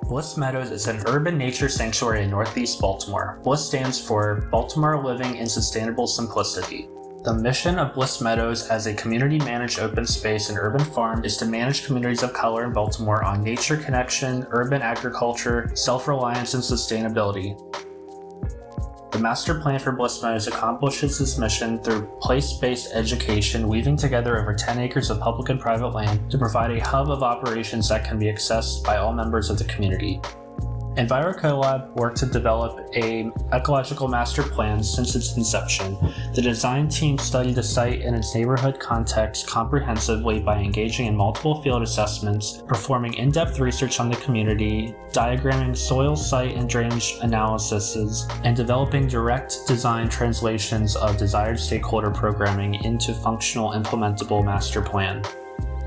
BLISS Meadows is an urban nature sanctuary in Northeast Baltimore. BLISS stands for Baltimore Living in Sustainable Simplicity. The mission of BLISS Meadows as a community-managed open space and urban farm is to manage communities of color in Baltimore on nature connection, urban agriculture, self-reliance, and sustainability. The master plan for BLISS Meadows accomplishes this mission through place-based education, weaving together over 10 acres of public and private land to provide a hub of operations that can be accessed by all members of the community. EnviroCollab worked to develop an ecological master plan since its inception. The design team studied the site and its neighborhood context comprehensively by engaging in multiple field assessments, performing in-depth research on the community, diagramming soil, site, and drainage analyses, and developing direct design translations of desired stakeholder programming into functional, implementable master plan.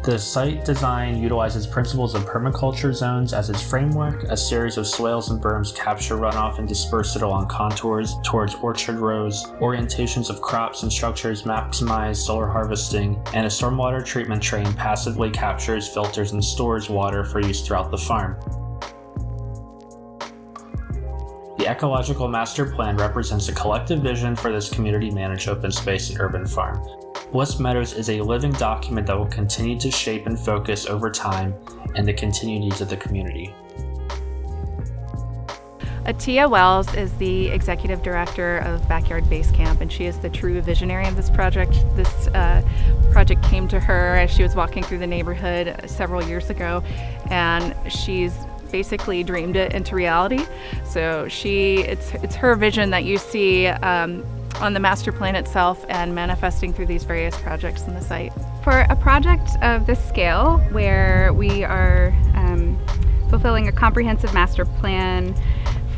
The site design utilizes principles of permaculture zones as its framework. A series of swales and berms capture runoff and disperse it along contours towards orchard rows. Orientations of crops and structures maximize solar harvesting, and a stormwater treatment train passively captures, filters, and stores water for use throughout the farm. The Ecological Master Plan represents a collective vision for this community-managed open space and urban farm. BLISS Meadows is a living document that will continue to shape and focus over time and the continued needs of the community. Atia Wells is the executive director of Backyard Base Camp, and she is the true visionary of this project. This project came to her as she was walking through the neighborhood several years ago, and she's basically dreamed it into reality. So it's her vision that you see on the master plan itself and manifesting through these various projects in the site. For a project of this scale, where we are fulfilling a comprehensive master plan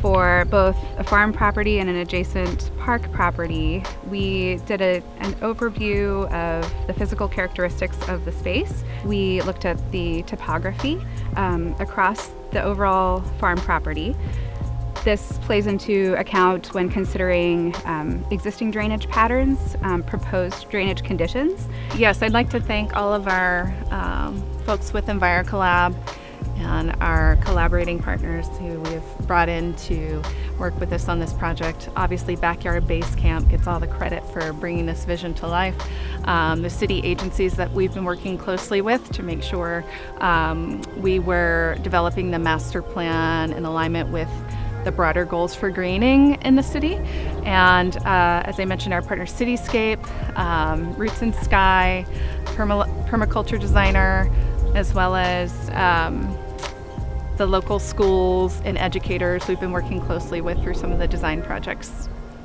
for both a farm property and an adjacent park property, we did an overview of the physical characteristics of the space. We looked at the topography across the overall farm property. This plays into account when considering existing drainage patterns, proposed drainage conditions. Yes, I'd like to thank all of our folks with EnviroCollab and our collaborating partners who we've brought in to work with us on this project. Obviously, Backyard Base Camp gets all the credit for bringing this vision to life. The city agencies that we've been working closely with to make sure we were developing the master plan in alignment with the broader goals for greening in the city. And as I mentioned, our partner Cityscape, Roots and Sky, permaculture designer, as well as the local schools and educators we've been working closely with through some of the design projects